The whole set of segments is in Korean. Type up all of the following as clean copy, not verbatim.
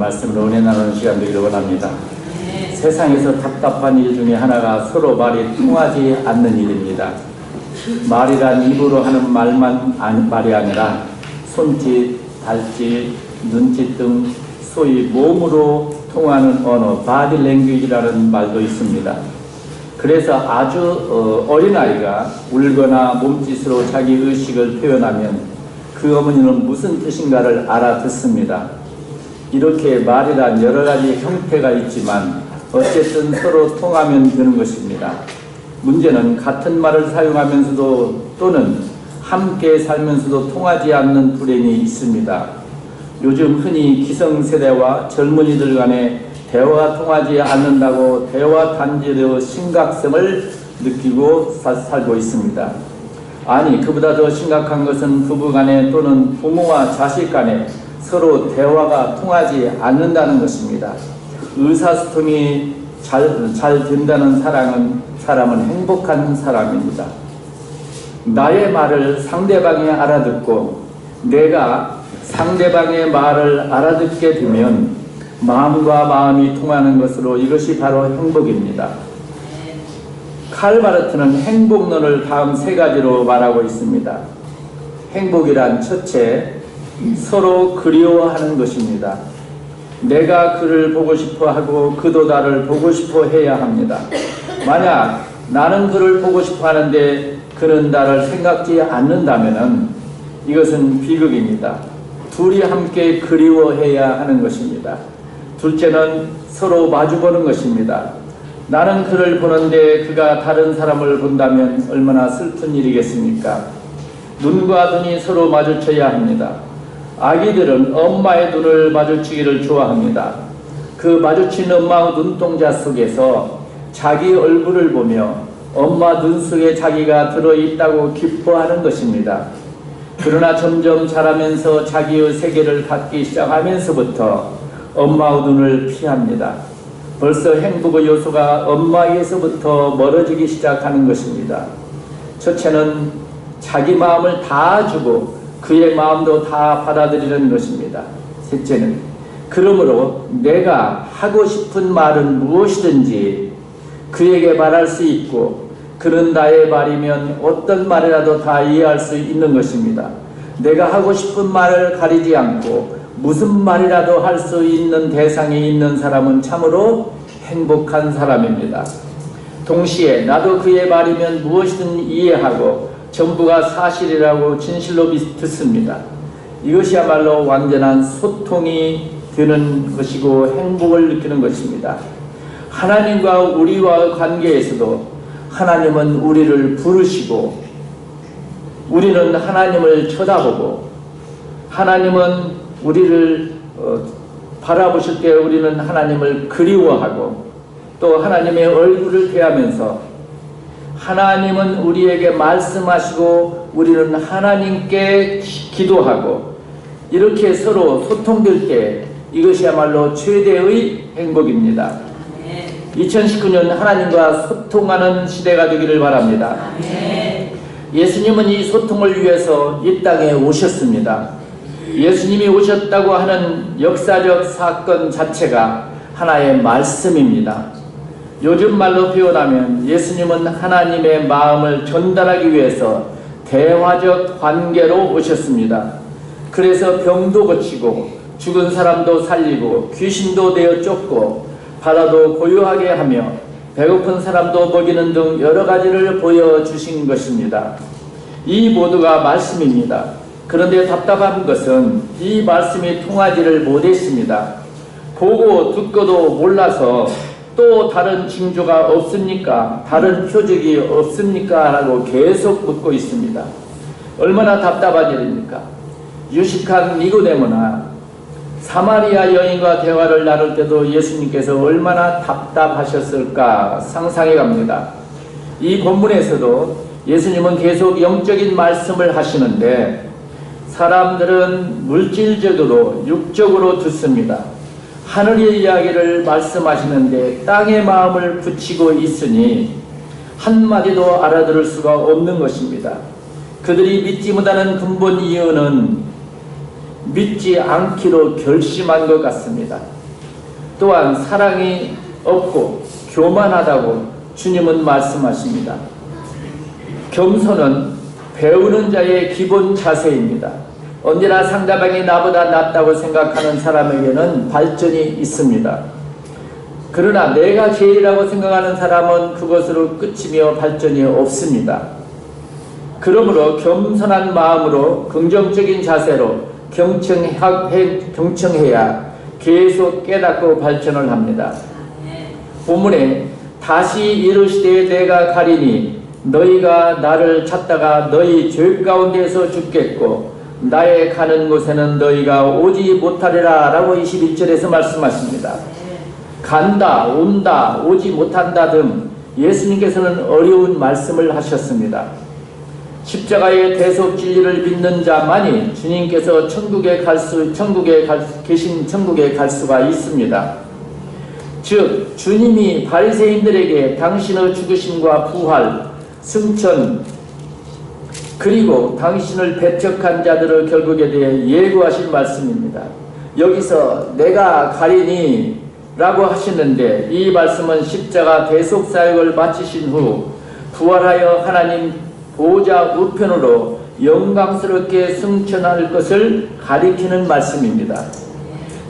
말씀을 은혜 나누는 시간 되기를 원합니다. 세상에서 답답한 일 중에 하나가 서로 말이 통하지 않는 일입니다. 말이란 입으로 하는 말이 아니라 손짓, 발짓, 눈짓 등 소위 몸으로 통하는 언어, 바디 랭귀지라는 말도 있습니다. 그래서 아주 어린아이가 울거나 몸짓으로 자기 의식을 표현하면 그 어머니는 무슨 뜻인가를 알아듣습니다. 이렇게 말이란 여러 가지 형태가 있지만 어쨌든 서로 통하면 되는 것입니다. 문제는 같은 말을 사용하면서도 또는 함께 살면서도 통하지 않는 불행이 있습니다. 요즘 흔히 기성세대와 젊은이들 간에 대화가 통하지 않는다고 대화 단절의 심각성을 느끼고 살고 있습니다. 아니, 그보다 더 심각한 것은 부부 간에 또는 부모와 자식 간에 서로 대화가 통하지 않는다는 것입니다. 의사소통이 잘 된다는 사람은 행복한 사람입니다. 나의 말을 상대방이 알아듣고 내가 상대방의 말을 알아듣게 되면 마음과 마음이 통하는 것으로 이것이 바로 행복입니다. 칼 바르트는 행복론을 다음 세 가지로 말하고 있습니다. 행복이란 첫째, 서로 그리워하는 것입니다. 내가 그를 보고 싶어 하고 그도 나를 보고 싶어 해야 합니다. 만약 나는 그를 보고 싶어 하는데 그는 나를 생각지 않는다면 이것은 비극입니다. 둘이 함께 그리워해야 하는 것입니다. 둘째는 서로 마주보는 것입니다. 나는 그를 보는데 그가 다른 사람을 본다면 얼마나 슬픈 일이겠습니까? 눈과 눈이 서로 마주쳐야 합니다. 아기들은 엄마의 눈을 마주치기를 좋아합니다. 그 마주친 엄마의 눈동자 속에서 자기 얼굴을 보며 엄마 눈 속에 자기가 들어있다고 기뻐하는 것입니다. 그러나 점점 자라면서 자기의 세계를 갖기 시작하면서부터 엄마의 눈을 피합니다. 벌써 행복의 요소가 엄마에게서부터 멀어지기 시작하는 것입니다. 첫째는 자기 마음을 다 주고 그의 마음도 다 받아들이는 것입니다. 셋째는 그러므로 내가 하고 싶은 말은 무엇이든지 그에게 말할 수 있고 그는 나의 말이면 어떤 말이라도 다 이해할 수 있는 것입니다. 내가 하고 싶은 말을 가리지 않고 무슨 말이라도 할 수 있는 대상이 있는 사람은 참으로 행복한 사람입니다. 동시에 나도 그의 말이면 무엇이든 이해하고 전부가 사실이라고 진실로 듣습니다. 이것이야말로 완전한 소통이 되는 것이고 행복을 느끼는 것입니다. 하나님과 우리와의 관계에서도 하나님은 우리를 부르시고 우리는 하나님을 쳐다보고 하나님은 우리를 바라보실 때 우리는 하나님을 그리워하고 또 하나님의 얼굴을 대하면서 하나님은 우리에게 말씀하시고 우리는 하나님께 기도하고 이렇게 서로 소통될 때 이것이야말로 최대의 행복입니다. 2019년 하나님과 소통하는 시대가 되기를 바랍니다. 예수님은 이 소통을 위해서 이 땅에 오셨습니다. 예수님이 오셨다고 하는 역사적 사건 자체가 하나의 말씀입니다. 요즘 말로 표현하면 예수님은 하나님의 마음을 전달하기 위해서 대화적 관계로 오셨습니다. 그래서 병도 고치고 죽은 사람도 살리고 귀신도 내어 쫓고 바다도 고요하게 하며 배고픈 사람도 먹이는 등 여러 가지를 보여주신 것입니다. 이 모두가 말씀입니다. 그런데 답답한 것은 이 말씀이 통하지를 못했습니다. 보고 듣고도 몰라서 또 다른 징조가 없습니까? 다른 표적이 없습니까? 라고 계속 묻고 있습니다. 얼마나 답답한 일입니까? 유식한 니고데모나 사마리아 여인과 대화를 나눌 때도 예수님께서 얼마나 답답하셨을까 상상해 갑니다. 이 본문에서도 예수님은 계속 영적인 말씀을 하시는데 사람들은 물질적으로 육적으로 듣습니다. 하늘의 이야기를 말씀하시는데 땅의 마음을 붙이고 있으니 한마디도 알아들을 수가 없는 것입니다. 그들이 믿지 못하는 근본 이유는 믿지 않기로 결심한 것 같습니다. 또한 사랑이 없고 교만하다고 주님은 말씀하십니다. 겸손은 배우는 자의 기본 자세입니다. 언제나 상대방이 나보다 낫다고 생각하는 사람에게는 발전이 있습니다. 그러나 내가 제일이라고 생각하는 사람은 그것으로 끝이며 발전이 없습니다. 그러므로 겸손한 마음으로 긍정적인 자세로 경청해야 계속 깨닫고 발전을 합니다. 본문에 다시 이르시되 내가 가리니 너희가 나를 찾다가 너희 죄 가운데서 죽겠고 나의 가는 곳에는 너희가 오지 못하리라 라고 21절에서 말씀하십니다. 간다, 온다, 오지 못한다 등 예수님께서는 어려운 말씀을 하셨습니다. 십자가의 대속 진리를 믿는 자만이 주님께서 천국에 계신 천국에 갈 수가 있습니다. 즉 주님이 바리새인들에게 당신의 죽으심과 부활, 승천 그리고 당신을 배척한 자들의 결국에 대해 예고하신 말씀입니다. 여기서 내가 가리니 라고 하시는데 이 말씀은 십자가 대속사역을 마치신 후 부활하여 하나님 보좌 우편으로 영광스럽게 승천할 것을 가리키는 말씀입니다.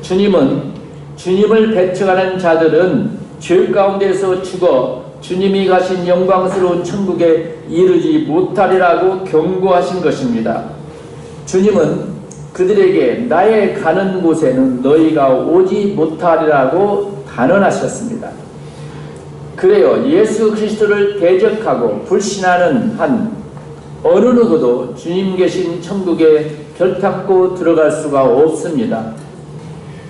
주님은 주님을 배척하는 자들은 죄 가운데서 죽어 주님이 가신 영광스러운 천국에 이르지 못하리라고 경고하신 것입니다. 주님은 그들에게 나의 가는 곳에는 너희가 오지 못하리라고 단언하셨습니다. 그래요. 예수 그리스도를 대적하고 불신하는 한 어느 누구도 주님 계신 천국에 결탄코 들어갈 수가 없습니다.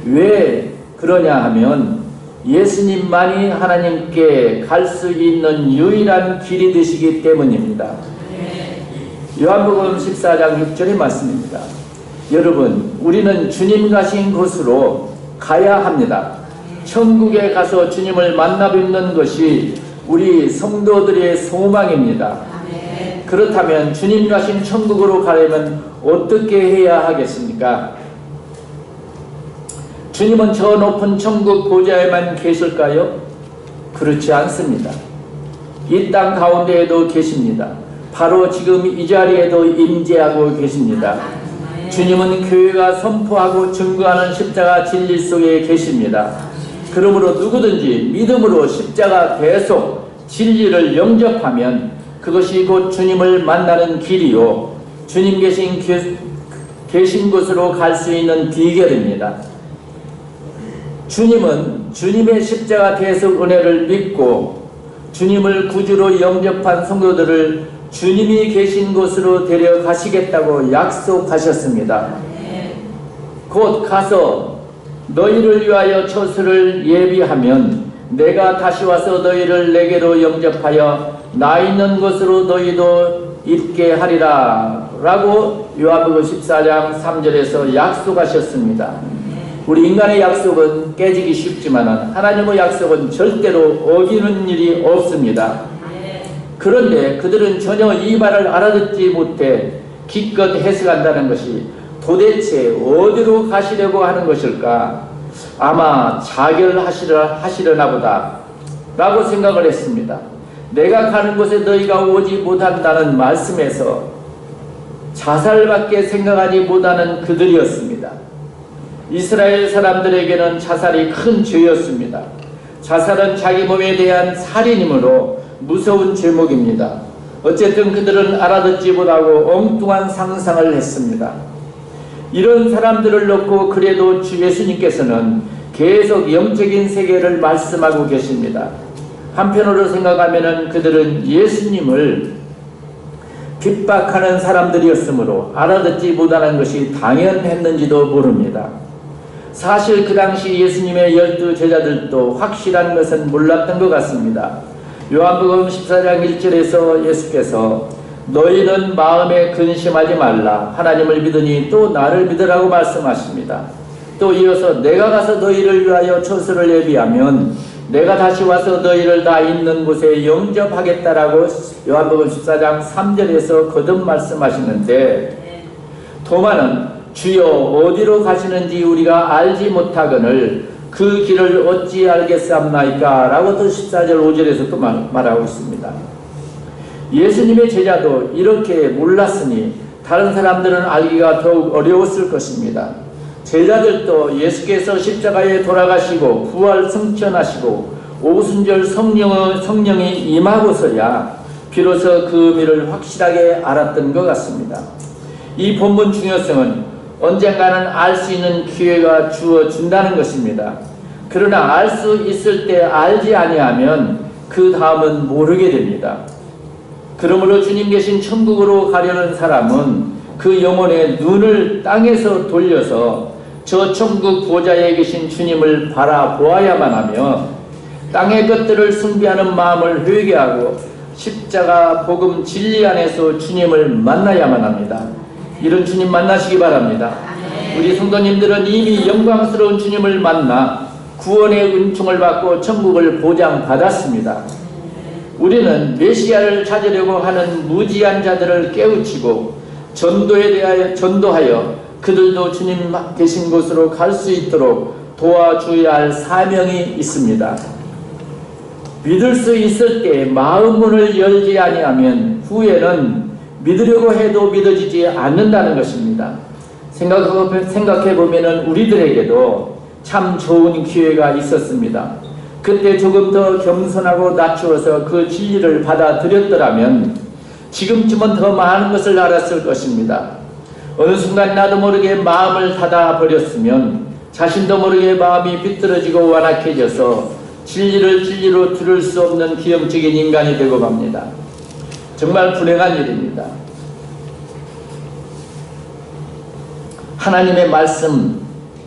왜 그러냐 하면 예수님만이 하나님께 갈 수 있는 유일한 길이 되시기 때문입니다. 요한복음 14장 6절의 말씀입니다. 여러분, 우리는 주님 가신 곳으로 가야 합니다. 천국에 가서 주님을 만나 뵙는 것이 우리 성도들의 소망입니다. 그렇다면 주님 가신 천국으로 가려면 어떻게 해야 하겠습니까? 주님은 저 높은 천국 보좌에만 계실까요? 그렇지 않습니다. 이 땅 가운데에도 계십니다. 바로 지금 이 자리에도 임재하고 계십니다. 주님은 교회가 선포하고 증거하는 십자가 진리 속에 계십니다. 그러므로 누구든지 믿음으로 십자가 대속 진리를 영접하면 그것이 곧 주님을 만나는 길이요 주님 계신 곳으로 갈 수 있는 비결입니다. 주님은 주님의 십자가 대속 은혜를 믿고 주님을 구주로 영접한 성도들을 주님이 계신 곳으로 데려가시겠다고 약속하셨습니다. 곧 가서 너희를 위하여 처소를 예비하면 내가 다시 와서 너희를 내게로 영접하여 나 있는 곳으로 너희도 있게 하리라 라고 요한복음 14장 3절에서 약속하셨습니다. 우리 인간의 약속은 깨지기 쉽지만 하나님의 약속은 절대로 어기는 일이 없습니다. 그런데 그들은 전혀 이 말을 알아듣지 못해 기껏 해석한다는 것이 도대체 어디로 가시려고 하는 것일까? 아마 자결하시려나 보다 라고 생각을 했습니다. 내가 가는 곳에 너희가 오지 못한다는 말씀에서 자살밖에 생각하지 못하는 그들이었습니다. 이스라엘 사람들에게는 자살이 큰 죄였습니다. 자살은 자기 몸에 대한 살인이므로 무서운 제목입니다. 어쨌든 그들은 알아듣지 못하고 엉뚱한 상상을 했습니다. 이런 사람들을 놓고 그래도 주 예수님께서는 계속 영적인 세계를 말씀하고 계십니다. 한편으로 생각하면 그들은 예수님을 핍박하는 사람들이었으므로 알아듣지 못하는 것이 당연했는지도 모릅니다. 사실 그 당시 예수님의 12 제자들도 확실한 것은 몰랐던 것 같습니다. 요한복음 14장 1절에서 예수께서 너희는 마음에 근심하지 말라 하나님을 믿으니 또 나를 믿으라고 말씀하십니다. 또 이어서 내가 가서 너희를 위하여 처소를 예비하면 내가 다시 와서 너희를 나 있는 곳에 영접하겠다라고 요한복음 14장 3절에서 거듭 말씀하시는데 도마는 주여 어디로 가시는지 우리가 알지 못하거늘 그 길을 어찌 알겠사옵나이까? 라고 또 14절 5절에서 또 말하고 있습니다. 예수님의 제자도 이렇게 몰랐으니 다른 사람들은 알기가 더욱 어려웠을 것입니다. 제자들도 예수께서 십자가에 돌아가시고 부활 승천하시고 오순절 성령이 임하고서야 비로소 그 의미를 확실하게 알았던 것 같습니다. 이 본문 중요성은 언젠가는 알 수 있는 기회가 주어진다는 것입니다. 그러나 알 수 있을 때 알지 아니하면 그 다음은 모르게 됩니다. 그러므로 주님 계신 천국으로 가려는 사람은 그 영혼의 눈을 땅에서 돌려서 저 천국 보좌에 계신 주님을 바라보아야만 하며 땅의 것들을 숭배하는 마음을 회개하고 십자가 복음 진리 안에서 주님을 만나야만 합니다. 이런 주님 만나시기 바랍니다. 우리 성도님들은 이미 영광스러운 주님을 만나 구원의 은총을 받고 천국을 보장받았습니다. 우리는 메시아를 찾으려고 하는 무지한 자들을 깨우치고 전도하여 그들도 주님 계신 곳으로 갈 수 있도록 도와줘야 할 사명이 있습니다. 믿을 수 있을 때 마음 문을 열지 아니하면 후에는 믿으려고 해도 믿어지지 않는다는 것입니다. 생각해보면 우리들에게도 참 좋은 기회가 있었습니다. 그때 조금 더 겸손하고 낮추어서 그 진리를 받아들였더라면 지금쯤은 더 많은 것을 알았을 것입니다. 어느 순간 나도 모르게 마음을 닫아버렸으면 자신도 모르게 마음이 비뚤어지고 완악해져서 진리를 진리로 들을 수 없는 기형적인 인간이 되고 갑니다. 정말 불행한 일입니다. 하나님의 말씀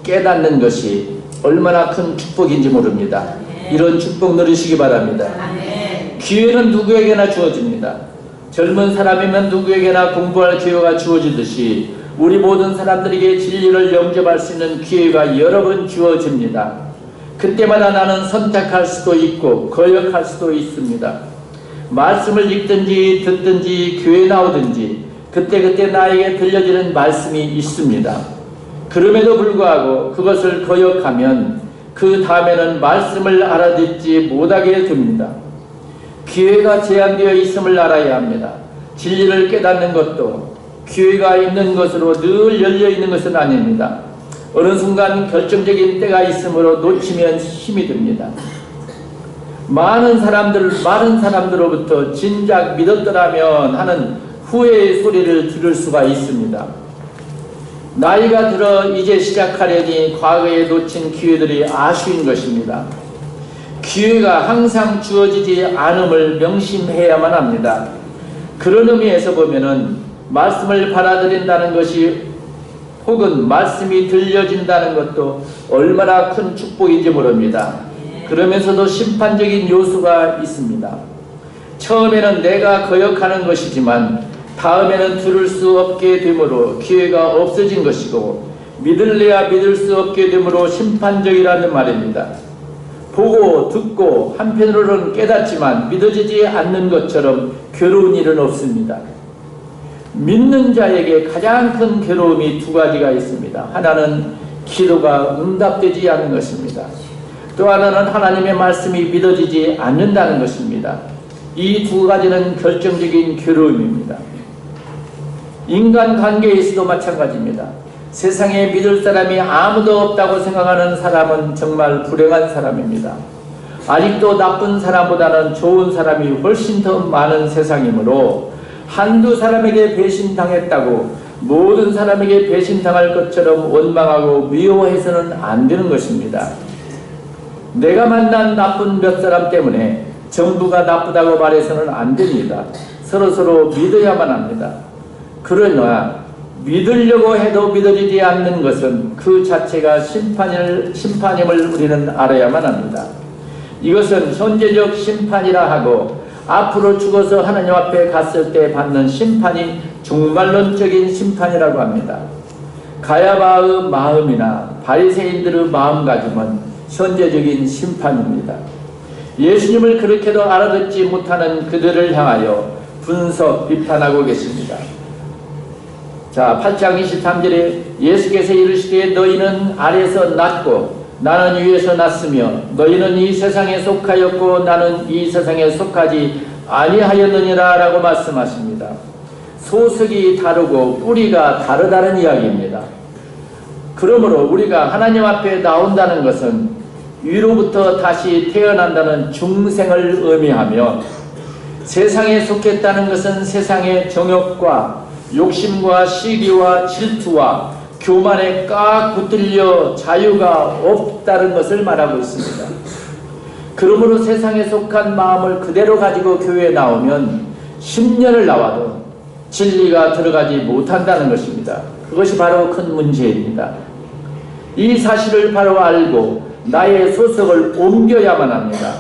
깨닫는 것이 얼마나 큰 축복인지 모릅니다. 이런 축복 누리시기 바랍니다. 기회는 누구에게나 주어집니다. 젊은 사람이면 누구에게나 공부할 기회가 주어지듯이 우리 모든 사람들에게 진리를 영접할 수 있는 기회가 여러 번 주어집니다. 그때마다 나는 선택할 수도 있고 거역할 수도 있습니다. 말씀을 읽든지 듣든지 교회 나오든지 그때그때 나에게 들려지는 말씀이 있습니다. 그럼에도 불구하고 그것을 거역하면 그 다음에는 말씀을 알아듣지 못하게 됩니다. 기회가 제한되어 있음을 알아야 합니다. 진리를 깨닫는 것도 기회가 있는 것으로 늘 열려있는 것은 아닙니다. 어느 순간 결정적인 때가 있으므로 놓치면 힘이 듭니다. 많은 사람들로부터 진작 믿었더라면 하는 후회의 소리를 들을 수가 있습니다. 나이가 들어 이제 시작하려니 과거에 놓친 기회들이 아쉬운 것입니다. 기회가 항상 주어지지 않음을 명심해야만 합니다. 그런 의미에서 보면은 말씀을 받아들인다는 것이 혹은 말씀이 들려진다는 것도 얼마나 큰 축복인지 모릅니다. 그러면서도 심판적인 요소가 있습니다. 처음에는 내가 거역하는 것이지만 다음에는 들을 수 없게 되므로 기회가 없어진 것이고 믿을래야 믿을 수 없게 되므로 심판적이라는 말입니다. 보고 듣고 한편으로는 깨닫지만 믿어지지 않는 것처럼 괴로운 일은 없습니다. 믿는 자에게 가장 큰 괴로움이 두 가지가 있습니다. 하나는 기도가 응답되지 않는 것입니다. 또 하나는 하나님의 말씀이 믿어지지 않는다는 것입니다. 이 두 가지는 결정적인 괴로움입니다. 인간관계에서도 마찬가지입니다. 세상에 믿을 사람이 아무도 없다고 생각하는 사람은 정말 불행한 사람입니다. 아직도 나쁜 사람보다는 좋은 사람이 훨씬 더 많은 세상이므로 한두 사람에게 배신당했다고 모든 사람에게 배신당할 것처럼 원망하고 미워해서는 안 되는 것입니다. 내가 만난 나쁜 몇 사람 때문에 정부가 나쁘다고 말해서는 안 됩니다. 서로서로 믿어야만 합니다. 그러나 믿으려고 해도 믿어지지 않는 것은 그 자체가 심판임을 우리는 알아야만 합니다. 이것은 현재적 심판이라 하고 앞으로 죽어서 하나님 앞에 갔을 때 받는 심판이 종말론적인 심판이라고 합니다. 가야바의 마음이나 바리새인들의 마음가짐은 현재적인 심판입니다. 예수님을 그렇게도 알아듣지 못하는 그들을 향하여 분석, 비판하고 계십니다. 자, 8장 23절에 예수께서 이르시되 너희는 아래에서 났고 나는 위에서 났으며 너희는 이 세상에 속하였고 나는 이 세상에 속하지 아니하였느니라 라고 말씀하십니다. 소속이 다르고 뿌리가 다르다는 이야기입니다. 그러므로 우리가 하나님 앞에 나온다는 것은 위로부터 다시 태어난다는 중생을 의미하며, 세상에 속했다는 것은 세상의 정욕과 욕심과 시기와 질투와 교만에 꽉 붙들려 자유가 없다는 것을 말하고 있습니다. 그러므로 세상에 속한 마음을 그대로 가지고 교회에 나오면 10년을 나와도 진리가 들어가지 못한다는 것입니다. 그것이 바로 큰 문제입니다. 이 사실을 바로 알고 나의 소속을 옮겨야만 합니다.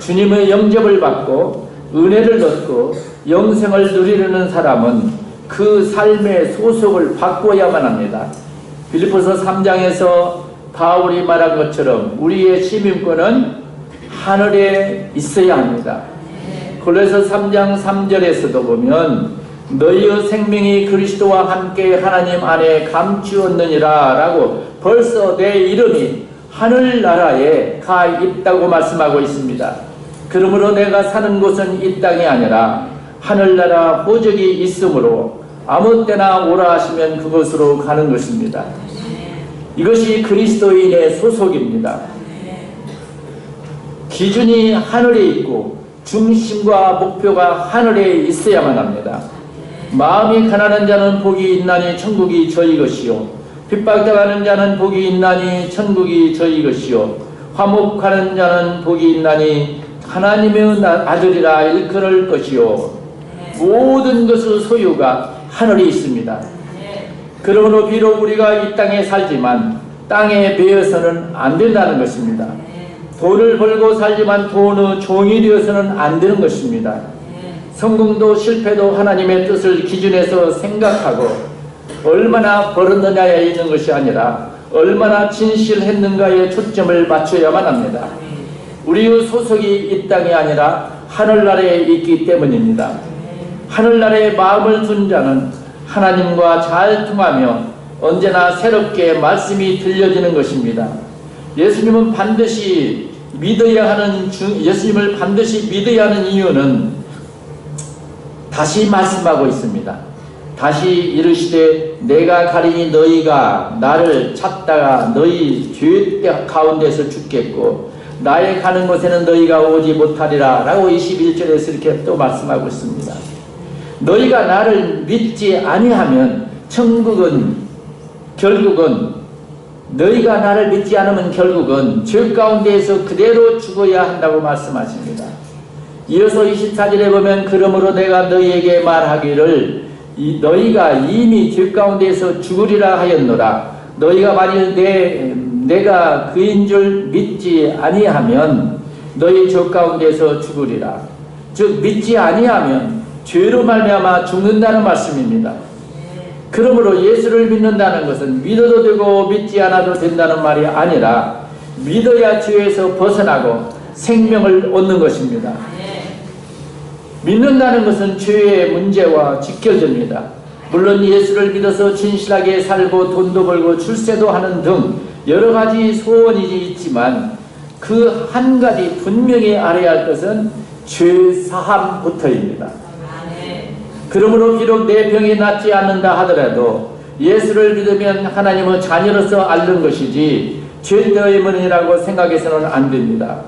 주님의 영접을 받고 은혜를 얻고 영생을 누리려는 사람은 그 삶의 소속을 바꿔야만 합니다. 빌립보서 3장에서 바울이 말한 것처럼 우리의 시민권은 하늘에 있어야 합니다. 골로새 3장 3절에서도 보면 너희의 생명이 그리스도와 함께 하나님 안에 감추었느니라 라고 벌써 내 이름이 하늘나라에 가 있다고 말씀하고 있습니다. 그러므로 내가 사는 곳은 이 땅이 아니라 하늘나라 호적이 있으므로 아무 때나 오라 하시면 그곳으로 가는 것입니다. 이것이 그리스도인의 소속입니다. 기준이 하늘에 있고 중심과 목표가 하늘에 있어야만 합니다. 마음이 가난한 자는 복이 있나니 천국이 저희 것이요 핍박당하는 자는 복이 있나니 천국이 저희 것이요 화목하는 자는 복이 있나니 하나님의 아들이라 일컬을 것이요 모든 것의 소유가 하늘에 있습니다. 그러므로 비록 우리가 이 땅에 살지만 땅에 배어서는 안 된다는 것입니다. 돈을 벌고 살지만 돈의 종이 되어서는 안 되는 것입니다. 성공도 실패도 하나님의 뜻을 기준해서 생각하고 얼마나 벌었느냐에 있는 것이 아니라 얼마나 진실했는가에 초점을 맞춰야만 합니다. 우리의 소속이 이 땅이 아니라 하늘나라에 있기 때문입니다. 하늘나라에 마음을 둔 자는 하나님과 잘 통하며 언제나 새롭게 말씀이 들려지는 것입니다. 예수님을 반드시 믿어야 하는 이유는 다시 말씀하고 있습니다. 다시 이르시되 내가 가리니 너희가 나를 찾다가 너희 죄 가운데서 죽겠고 나의 가는 곳에는 너희가 오지 못하리라 라고 21절에서 이렇게 또 말씀하고 있습니다. 너희가 나를 믿지 아니하면 너희가 나를 믿지 않으면 결국은 죄 가운데에서 그대로 죽어야 한다고 말씀하십니다. 이어서 24절에 보면 그러므로 내가 너희에게 말하기를 너희가 이미 죄 가운데에서 죽으리라 하였노라. 너희가 만일 내가 그인 줄 믿지 아니하면 너희 죄 가운데서 죽으리라. 즉 믿지 아니하면 죄로 말미암아 죽는다는 말씀입니다. 그러므로 예수를 믿는다는 것은 믿어도 되고 믿지 않아도 된다는 말이 아니라 믿어야 죄에서 벗어나고 생명을 얻는 것입니다. 믿는다는 것은 죄의 문제와 직결됩니다. 물론 예수를 믿어서 진실하게 살고 돈도 벌고 출세도 하는 등 여러 가지 소원이 있지만 그 한 가지 분명히 알아야 할 것은 죄 사함부터입니다. 그러므로 비록 내 병이 낫지 않는다 하더라도 예수를 믿으면 하나님의 자녀로서 앓는 것이지 죄 때문이라고 생각해서는 안 됩니다.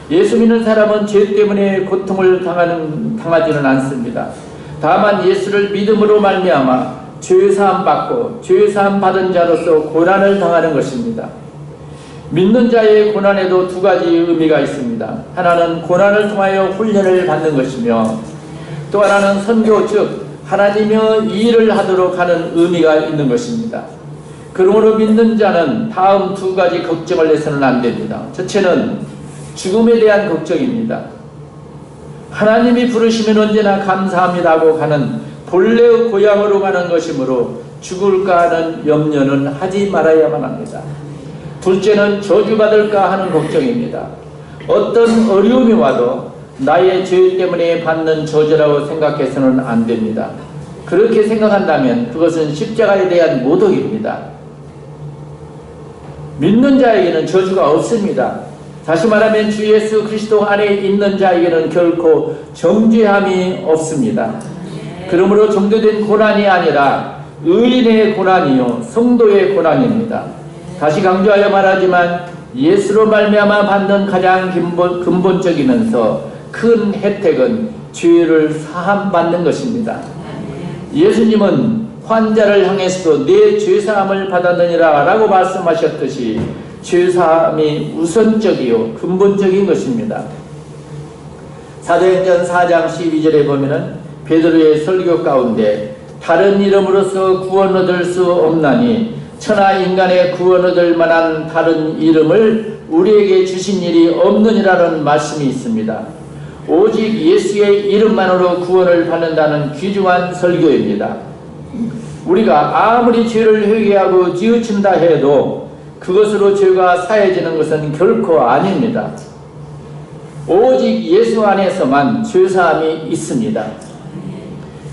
예수 믿는 사람은 죄 때문에 고통을 당하지는 않습니다. 다만 예수를 믿음으로 말미암아 죄사함 받고 죄사함 받은 자로서 고난을 당하는 것입니다. 믿는 자의 고난에도 두 가지 의미가 있습니다. 하나는 고난을 통하여 훈련을 받는 것이며 또 하나는 선교 즉 하나님의 일을 하도록 하는 의미가 있는 것입니다. 그러므로 믿는 자는 다음 두 가지 걱정을 해서는 안 됩니다. 첫째는 죽음에 대한 걱정입니다. 하나님이 부르시면 언제나 감사합니다고 가는 본래의 고향으로 가는 것이므로 죽을까 하는 염려는 하지 말아야만 합니다. 둘째는 저주받을까 하는 걱정입니다. 어떤 어려움이 와도 나의 죄 때문에 받는 저주라고 생각해서는 안 됩니다. 그렇게 생각한다면 그것은 십자가에 대한 모독입니다. 믿는 자에게는 저주가 없습니다. 다시 말하면 주 예수 그리스도 안에 있는 자에게는 결코 정죄함이 없습니다. 그러므로 정죄된 고난이 아니라 의인의 고난이요 성도의 고난입니다. 다시 강조하여 말하지만 예수로 말미암아 받는 가장 근본적이면서 큰 혜택은 죄를 사함받는 것입니다. 예수님은 환자를 향해서도 내 죄사함을 받았느니라 라고 말씀하셨듯이 죄사함이 우선적이요 근본적인 것입니다. 사도행전 4장 12절에 보면은 베드로의 설교 가운데 다른 이름으로서 구원 얻을 수 없나니 천하 인간의 구원 얻을 만한 다른 이름을 우리에게 주신 일이 없느니라는 말씀이 있습니다. 오직 예수의 이름만으로 구원을 받는다는 귀중한 설교입니다. 우리가 아무리 죄를 회개하고 지으친다 해도 그것으로 죄가 사해지는 것은 결코 아닙니다. 오직 예수 안에서만 죄사함이 있습니다.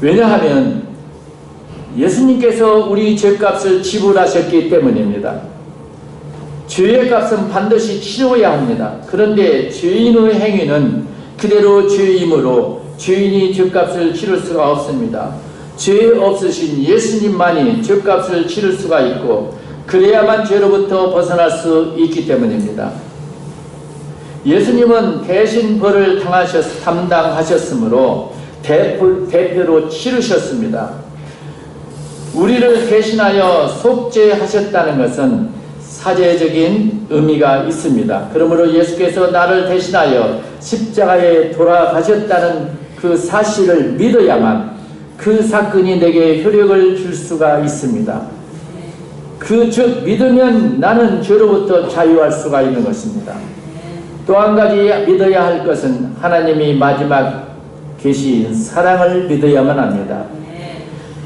왜냐하면 예수님께서 우리 죄값을 지불하셨기 때문입니다. 죄의 값은 반드시 치러야 합니다. 그런데 죄인의 행위는 그대로 죄이므로 죄인이 죄값을 치를 수가 없습니다. 죄 없으신 예수님만이 죄값을 치를 수가 있고 그래야만 죄로부터 벗어날 수 있기 때문입니다. 예수님은 대신 벌을 담당하셨으므로 대표로 치르셨습니다. 우리를 대신하여 속죄하셨다는 것은 사제적인 의미가 있습니다. 그러므로 예수께서 나를 대신하여 십자가에 돌아가셨다는 그 사실을 믿어야만 그 사건이 내게 효력을 줄 수가 있습니다. 즉 믿으면 나는 죄로부터 자유할 수가 있는 것입니다. 또 한 가지 믿어야 할 것은 하나님이 마지막 계신 사랑을 믿어야만 합니다.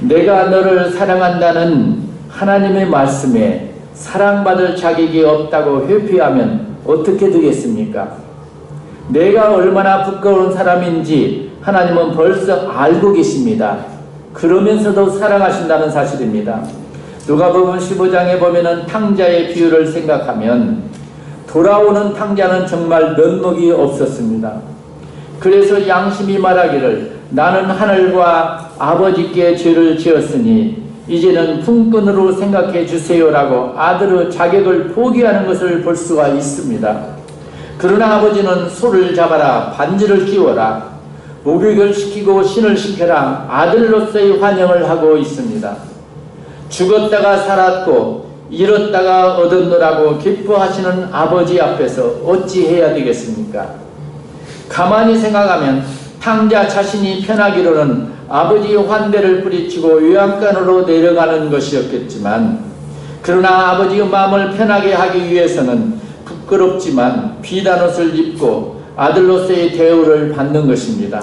내가 너를 사랑한다는 하나님의 말씀에 사랑받을 자격이 없다고 회피하면 어떻게 되겠습니까? 내가 얼마나 부끄러운 사람인지 하나님은 벌써 알고 계십니다. 그러면서도 사랑하신다는 사실입니다. 누가복음 15장에 보면은 탕자의 비유를 생각하면 돌아오는 탕자는 정말 면목이 없었습니다. 그래서 양심이 말하기를 나는 하늘과 아버지께 죄를 지었으니 이제는 품꾼으로 생각해 주세요라고 아들의 자격을 포기하는 것을 볼 수가 있습니다. 그러나 아버지는 소를 잡아라, 반지를 끼워라, 목욕을 시키고 신을 시켜라 아들로서의 환영을 하고 있습니다. 죽었다가 살았고 잃었다가 얻었노라고 기뻐하시는 아버지 앞에서 어찌 해야 되겠습니까? 가만히 생각하면 탕자 자신이 편하기로는 아버지의 환대를 뿌리치고 요양간으로 내려가는 것이었겠지만 그러나 아버지의 마음을 편하게 하기 위해서는 부끄럽지만 비단옷을 입고 아들로서의 대우를 받는 것입니다.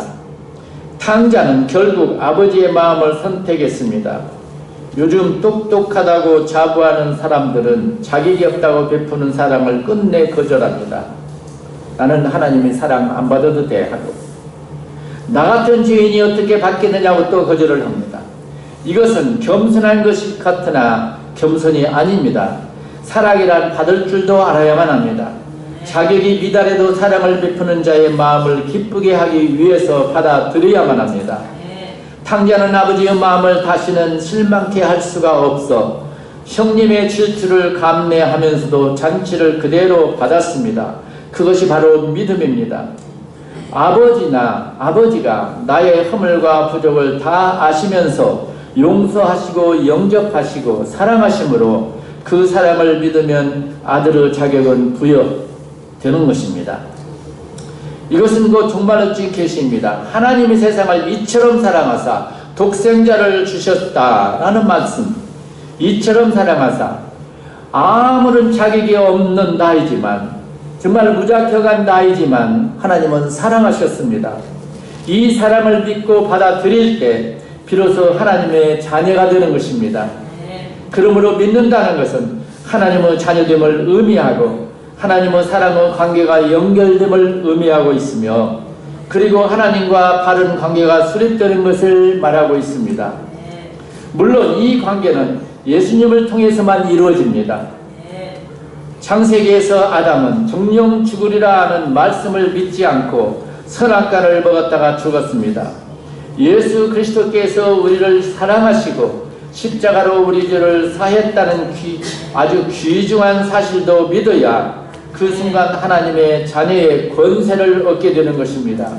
탕자는 결국 아버지의 마음을 선택했습니다. 요즘 똑똑하다고 자부하는 사람들은 자격이 없다고 베푸는 사랑을 끝내 거절합니다. 나는 하나님의 사랑 안 받아도 돼 하고 나 같은 죄인이 어떻게 받겠느냐고 또 거절을 합니다. 이것은 겸손한 것이 같으나 겸손이 아닙니다. 사랑이란 받을 줄도 알아야만 합니다. 자격이 미달해도 사랑을 베푸는 자의 마음을 기쁘게 하기 위해서 받아들여야만 합니다. 탕자는 아버지의 마음을 다시는 실망케 할 수가 없어 형님의 질투를 감내하면서도 잔치를 그대로 받았습니다. 그것이 바로 믿음입니다. 아버지가 나의 허물과 부족을 다 아시면서 용서하시고 영접하시고 사랑하심으로 그 사랑을 믿으면 아들의 자격은 부여되는 것입니다. 이것은 곧 종말론적 계시입니다. 하나님이 세상을 이처럼 사랑하사 독생자를 주셨다라는 말씀. 이처럼 사랑하사 아무런 자격이 없는 나이지만 정말 무자격한 나이지만 하나님은 사랑하셨습니다. 이 사랑을 믿고 받아들일 때 비로소 하나님의 자녀가 되는 것입니다. 그러므로 믿는다는 것은 하나님의 자녀됨을 의미하고 하나님의 사랑의 관계가 연결됨을 의미하고 있으며 그리고 하나님과 바른 관계가 수립되는 것을 말하고 있습니다. 물론 이 관계는 예수님을 통해서만 이루어집니다. 창세기에서 아담은 정령 죽으리라 하는 말씀을 믿지 않고 선악과를 먹었다가 죽었습니다. 예수 그리스도께서 우리를 사랑하시고 십자가로 우리 죄를 사했다는 아주 귀중한 사실도 믿어야 그 순간 하나님의 자녀의 권세를 얻게 되는 것입니다.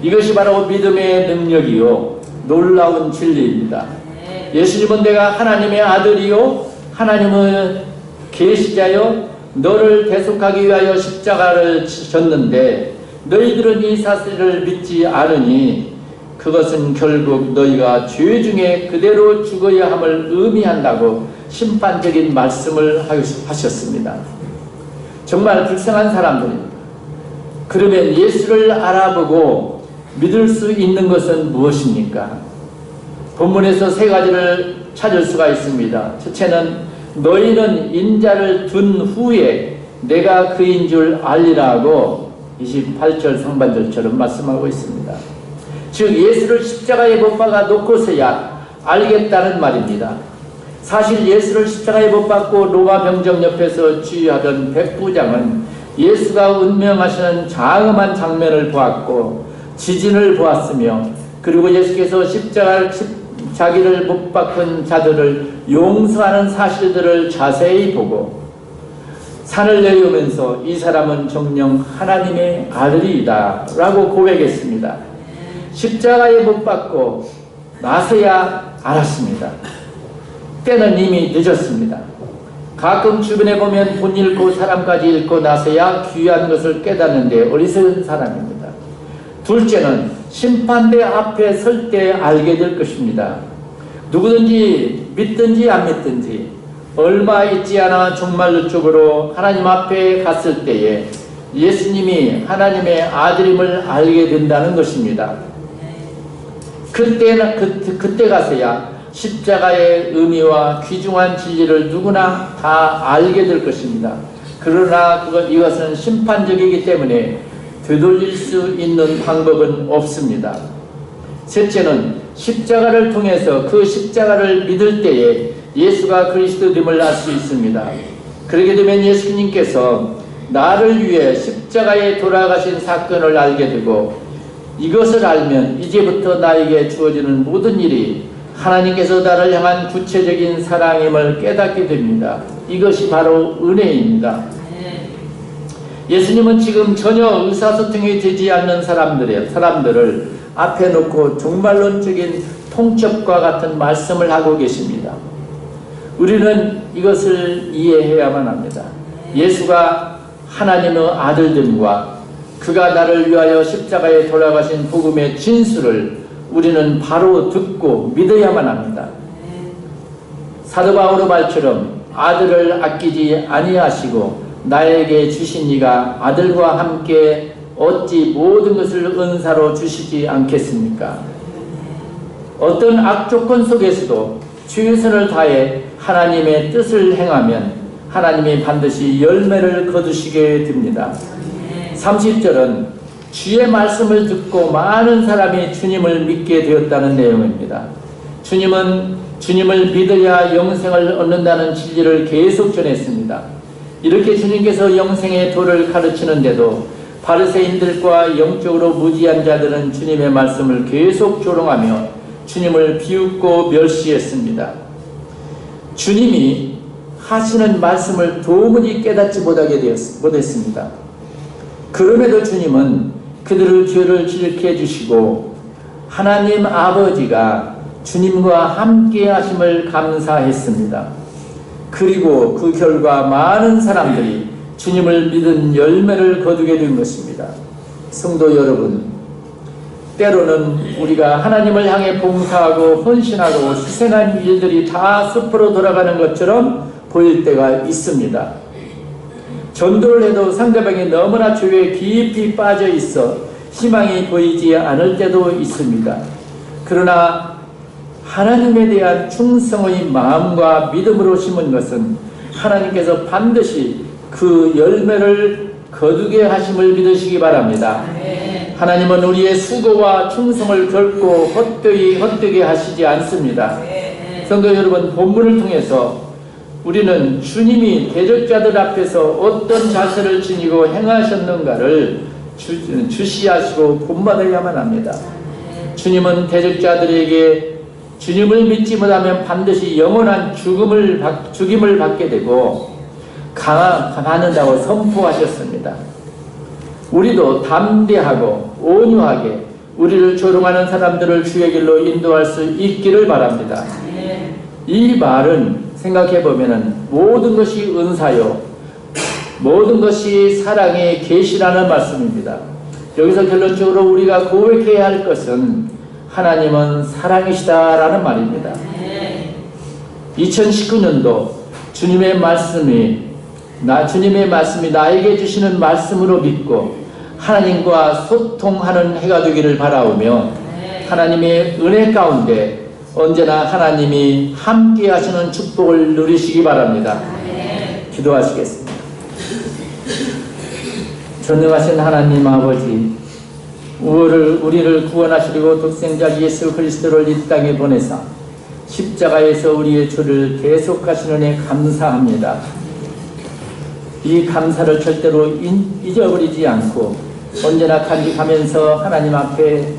이것이 바로 믿음의 능력이요 놀라운 진리입니다. 예수님은 내가 하나님의 아들이요 하나님의 계시자요 너를 대속하기 위하여 십자가를 졌는데 너희들은 이 사실을 믿지 않으니 그것은 결국 너희가 죄 중에 그대로 죽어야 함을 의미한다고 심판적인 말씀을 하셨습니다. 정말 불쌍한 사람들입니다. 그러면 예수를 알아보고 믿을 수 있는 것은 무엇입니까? 본문에서 세 가지를 찾을 수가 있습니다. 첫째는 너희는 인자를 둔 후에 내가 그인 줄 알리라고 28절 상반절처럼 말씀하고 있습니다. 즉 예수를 십자가에 못 박아 놓고서야 알겠다는 말입니다. 사실 예수를 십자가에 못 박고 로마 병정 옆에서 주의하던 백부장은 예수가 운명하시는 장엄한 장면을 보았고 지진을 보았으며 그리고 예수께서 자기를 못 박은 자들을 용서하는 사실들을 자세히 보고 산을 내려오면서 이 사람은 정녕 하나님의 아들이다 라고 고백했습니다. 십자가에 못 박고 나서야 알았습니다. 때는 이미 늦었습니다. 가끔 주변에 보면 돈 잃고 사람까지 잃고 나서야 귀한 것을 깨닫는데 어리석은 사람입니다. 둘째는 심판대 앞에 설 때 알게 될 것입니다. 누구든지 믿든지 안 믿든지 얼마 있지 않아 종말로 쪽으로 하나님 앞에 갔을 때에 예수님이 하나님의 아들임을 알게 된다는 것입니다. 그때 가서야 십자가의 의미와 귀중한 진리를 누구나 다 알게 될 것입니다. 그러나 이것은 심판적이기 때문에 되돌릴 수 있는 방법은 없습니다. 셋째는 십자가를 통해서 그 십자가를 믿을 때에 예수가 그리스도됨을 알 수 있습니다. 그렇게 되면 예수님께서 나를 위해 십자가에 돌아가신 사건을 알게 되고 이것을 알면 이제부터 나에게 주어지는 모든 일이 하나님께서 나를 향한 구체적인 사랑임을 깨닫게 됩니다. 이것이 바로 은혜입니다. 예수님은 지금 전혀 의사소통이 되지 않는 사람들을 앞에 놓고 종말론적인 통첩과 같은 말씀을 하고 계십니다. 우리는 이것을 이해해야만 합니다. 예수가 하나님의 아들됨과 그가 나를 위하여 십자가에 돌아가신 복음의 진수를 우리는 바로 듣고 믿어야만 합니다. 사도 바울의 말처럼 아들을 아끼지 아니하시고 나에게 주신 이가 아들과 함께 어찌 모든 것을 은사로 주시지 않겠습니까? 어떤 악조건 속에서도 최선을 다해 하나님의 뜻을 행하면 하나님이 반드시 열매를 거두시게 됩니다. 30절은 주의 말씀을 듣고 많은 사람이 주님을 믿게 되었다는 내용입니다. 주님은 주님을 믿어야 영생을 얻는다는 진리를 계속 전했습니다. 이렇게 주님께서 영생의 도를 가르치는데도 바리새인들과 영적으로 무지한 자들은 주님의 말씀을 계속 조롱하며 주님을 비웃고 멸시했습니다. 주님이 하시는 말씀을 도무지 깨닫지 못했습니다. 그럼에도 주님은 그들의 죄를 지적해 주시고 하나님 아버지가 주님과 함께 하심을 감사했습니다. 그리고 그 결과 많은 사람들이 주님을 믿은 열매를 거두게 된 것입니다. 성도 여러분, 때로는 우리가 하나님을 향해 봉사하고 헌신하고 희생한 일들이 다 숲으로 돌아가는 것처럼 보일 때가 있습니다. 전도를 해도 상대방이 너무나 죄에 깊이 빠져 있어 희망이 보이지 않을 때도 있습니다. 그러나 하나님에 대한 충성의 마음과 믿음으로 심은 것은 하나님께서 반드시 그 열매를 거두게 하심을 믿으시기 바랍니다. 하나님은 우리의 수고와 충성을 결코 헛되게 하시지 않습니다. 성도 여러분, 본문을 통해서 우리는 주님이 대적자들 앞에서 어떤 자세를 지니고 행하셨는가를 주시하시고 본받아야만 합니다. 주님은 대적자들에게 주님을 믿지 못하면 반드시 영원한 죽임을 받게 되고 받는다고 선포하셨습니다. 우리도 담대하고 온유하게 우리를 조롱하는 사람들을 주의 길로 인도할 수 있기를 바랍니다. 이 말은 생각해보면 모든 것이 은사요, 모든 것이 사랑의 계시라는 말씀입니다. 여기서 결론적으로 우리가 고백해야 할 것은 하나님은 사랑이시다라는 말입니다. 2019년도 주님의 말씀이 나에게 주시는 말씀으로 믿고 하나님과 소통하는 해가 되기를 바라오며 하나님의 은혜 가운데 언제나 하나님이 함께 하시는 축복을 누리시기 바랍니다. 기도하시겠습니다. 전능하신 하나님 아버지, 우리를 구원하시려고 독생자 예수 그리스도를 이 땅에 보내사 십자가에서 우리의 죄를 대속하시는 애 감사합니다. 이 감사를 절대로 잊어버리지 않고 언제나 간직하면서 하나님 앞에